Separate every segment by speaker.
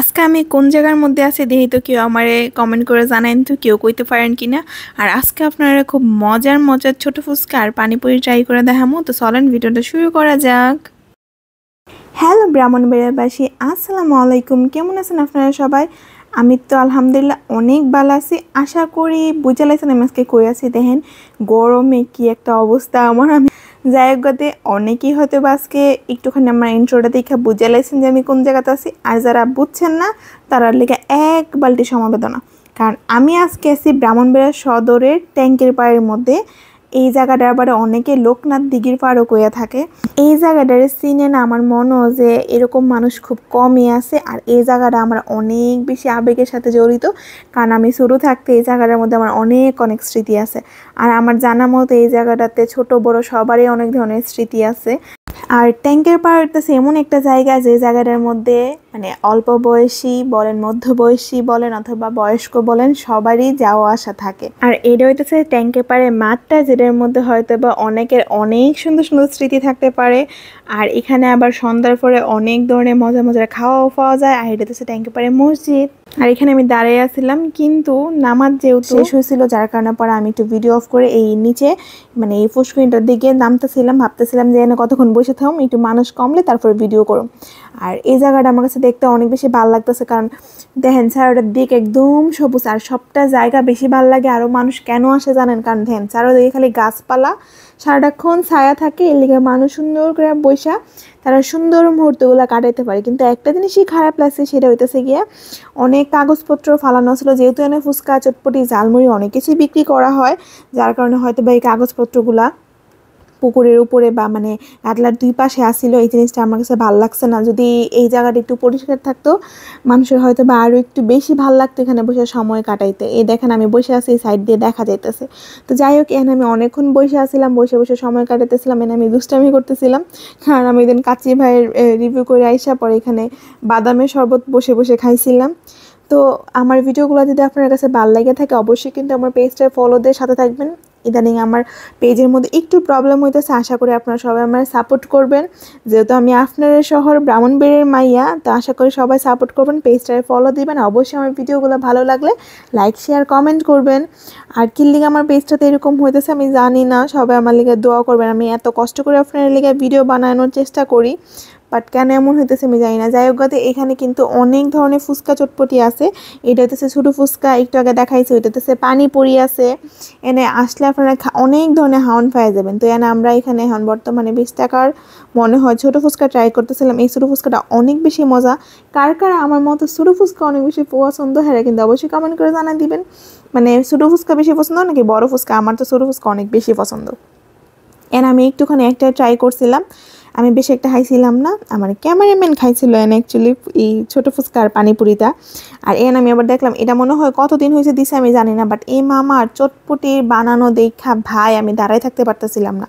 Speaker 1: আজকে আমি কোন জায়গার মধ্যে আছি দেখি তো কেউ আমারে কমেন্ট করে জানাইন তো কেউ কইতে পারেন কিনা। আর আজকে আপনারা খুব মজার মজার ছোট ফুচকা আর পানিপুরি ট্রাই করে দেখামো। তো চলেন ভিডিওটা শুরু করা যাক। হ্যালো ব্রাহ্মণবাড়িয়াবাসী, আসসালামু আলাইকুম। কেমন আছেন আপনারা সবাই? আমি তো আলহামদুলিল্লাহ অনেক ভালো আছি। আশা করি বুঝে লাইছেন আমি আজকে কই আছি। দেখেন গরমে কি একটা অবস্থা আমার। আমি যাই হোক গতে অনেকেই হয়তো বা আজকে একটুখানি আমার ইন্ট্রোটা দেখে বুঝে লাইছেন যে আমি কোন জায়গাতে আছি। আর যারা বুঝছেন না তারা লেগে এক বালতি সমবেদনা, কারণ আমি আজকে আছি ব্রাহ্মণবাড়িয়া সদরের ট্যাঙ্কের পাড়ের মধ্যে। এই জায়গাটার আবার অনেকে লোকনাথ দিঘির পাড়ও কইয়া থাকে। এই জায়গাটার চিনে না আমার মনে হয় যে এরকম মানুষ খুব কমই আছে। আর এই জায়গাটা আমার অনেক বেশি আবেগের সাথে জড়িত, কারণ আমি শুরু থাকতে এই জায়গাটার মধ্যে আমার অনেক অনেক স্মৃতি আছে। আর আমার জানা মতো এই জায়গাটাতে ছোট বড় সবারই অনেক ধরনের স্মৃতি আছে। আর ট্যাঙ্কের পাড় হইতেছে এমন একটা জায়গা যে জায়গাটার মধ্যে মানে অল্প বয়সী বলেন, মধ্যবয়সী বলেন অথবা বয়স্ক বলেন, সবারই যাওয়া আসা থাকে। আর এটা হইতেছে ট্যাঙ্কের পাড়ে মাঠটা, যেটার মধ্যে হয়তো বা অনেকের অনেক সুন্দর সুন্দর স্মৃতি থাকতে পারে। আর এখানে আবার সন্ধ্যার পরে অনেক ধরনের মজার মজার খাওয়াও পাওয়া যায়। আর এটা হচ্ছে ট্যাঙ্কের পাড়ে মসজিদ। আর এখানে আমি দাঁড়িয়ে আসছিলাম, কিন্তু নামাজ যেহেতু শেষ হয়েছিল যার কারণে পরে আমি একটু ভিডিও অফ করে এই নিচে মানে এই ফুসকুনিটার দিকে নামতেছিলাম। ভাবতেছিলাম যে এনে কতক্ষণ বসে থাকুম, একটু মানুষ কমলে তারপরে ভিডিও করুম। আর এই জায়গাটা আমার কাছে দেখতে অনেক বেশি ভালো লাগতেছে, কারণ দেখেন চারোটার দিক একদম সবুজ। আর সবটা জায়গা বেশি ভালো লাগে। আরও মানুষ কেন আসে জানেন? কারণ দেখেন চারোদিকে খালি গাছপালা, সারাটাক্ষণ ছায়া থাকে, এর লিগে মানুষ সুন্দর করে বৈশা তারা সুন্দর মুহূর্তগুলো কাটাইতে পারে। কিন্তু একটা জিনিসই খারাপ লাগছে, সেটা হইতেছে গিয়ে অনেক কাগজপত্র ফালানো ছিল। যেহেতু এনে ফুচকা চটপটি ঝালমুড়ি অনেক কিছুই বিক্রি করা হয়, যার কারণে হয়তো বা এই কাগজপত্রগুলা পুকুরের উপরে বা মানে গাটলার দুই পাশে আসছিল। এই জিনিসটা আমার কাছে ভালো লাগছে না। যদি এই জায়গাটা একটু পরিষ্কার থাকতো মানুষের হয়তো বা আরও একটু বেশি ভালো লাগতো এখানে বসে সময় কাটাইতে। এই দেখেন আমি বসে আছি, সাইড দিয়ে দেখা যাইতেছে। তো যাই হোক, এখানে আমি অনেকক্ষণ বসে আসছিলাম, বসে বসে সময় কাটাইতেছিলাম। এখানে আমি দুষ্টামি করতেছিলাম, কারণ আমি এদিন কাচ্চি ভাইয়ের রিভিউ করে আইসা পরে এখানে বাদামের শরবত বসে বসে খাইছিলাম। তো আমার ভিডিওগুলো যদি আপনার কাছে ভালো লাগে থাকে অবশ্যই কিন্তু আমার পেজটা ফলো দিয়ে সাথে থাকবেন। ইদানিং আমার পেজের মধ্যে একটু প্রবলেম হইতেছে, আশা করি আপনারা সবাই আমার সাপোর্ট করবেন। যেহেতু আমি আপনাদের শহর ব্রাহ্মণবাড়িয়ার মাইয়া, তো আশা করি সবাই সাপোর্ট করবেন, পেজটায় ফলো দিবেন। অবশ্যই আমার ভিডিওগুলো ভালো লাগলে লাইক শেয়ার কমেন্ট করবেন। আর কি লিগে আমার পেজটাতে এরকম হইতেছে আমি জানি না, সবাই আমার লিগে দোয়া করবেন। আমি এত কষ্ট করে আপনার লিগে ভিডিও বানানোর চেষ্টা করি, বাট কেন এমন হইতেছে আমি জানি না। যাই হোক, এখানে কিন্তু অনেক ধরনের ফুচকা চটপটি আছে। এটা হইতেছে ছোটো ফুচকা, একটু আগে দেখাইছে। ওইটা হইতেছে পানিপুরি আছে। এনে আসলে আপনারা অনেক ধরনের হাউন পাওয়া যাবেন। তো এনে আমরা এখানে এখন বর্তমানে 20 টাকার মনে হয় ছোটো ফুচকা ট্রাই করতেছিলাম। এই ছোটো ফুচকাটা অনেক বেশি মজা। কার কার আমার মতো ছোটো ফুচকা অনেক বেশি পছন্দ হয় কিন্তু অবশ্যই কমেন্ট করে জানা দিবেন। মানে ছোটো ফুচকা বেশি পছন্দ নাকি বড় ফুচকা? আমার তো ছোটো ফুচকা অনেক বেশি পছন্দ। এন আমি একটুখানি একটা ট্রাই করছিলাম, আমি বেশি একটা খাইছিলাম না, আমার ক্যামেরাম্যান খাইছিল এন অ্যাকচুয়ালি এই ছোটো ফুচকা আর পানিপুরিটা। আর এন আমি আবার দেখলাম এটা মনে হয় কতদিন হয়েছে দিছে আমি জানি না, বাট এই মামার চটপটির বানানো দেখা ভাই আমি দাঁড়াই থাকতে পারতেছিলাম না,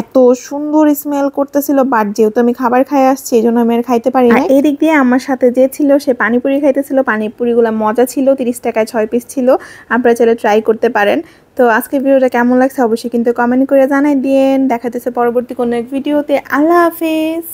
Speaker 1: এত সুন্দর স্মেল করতেছিল। বাট যেহেতু আমি খাবার খাই আসছি এই জন্য আমি আর খাইতে পারি না। এই দিক দিয়ে আমার সাথে যে ছিল সে পানিপুরি খাইতেছিল। পানিপুরিগুলো মজা ছিল, 30 টাকায় 6 পিস ছিল। আপনারা চাইলে ট্রাই করতে পারেন। তো আজকের ভিডিওটা কেমন লাগছে অবশ্যই কিন্তু কমেন্ট করে জানাই দিয়েন। দেখা যাচ্ছে পরবর্তী কোনো এক ভিডিওতে। আল্লাহ হাফেজ।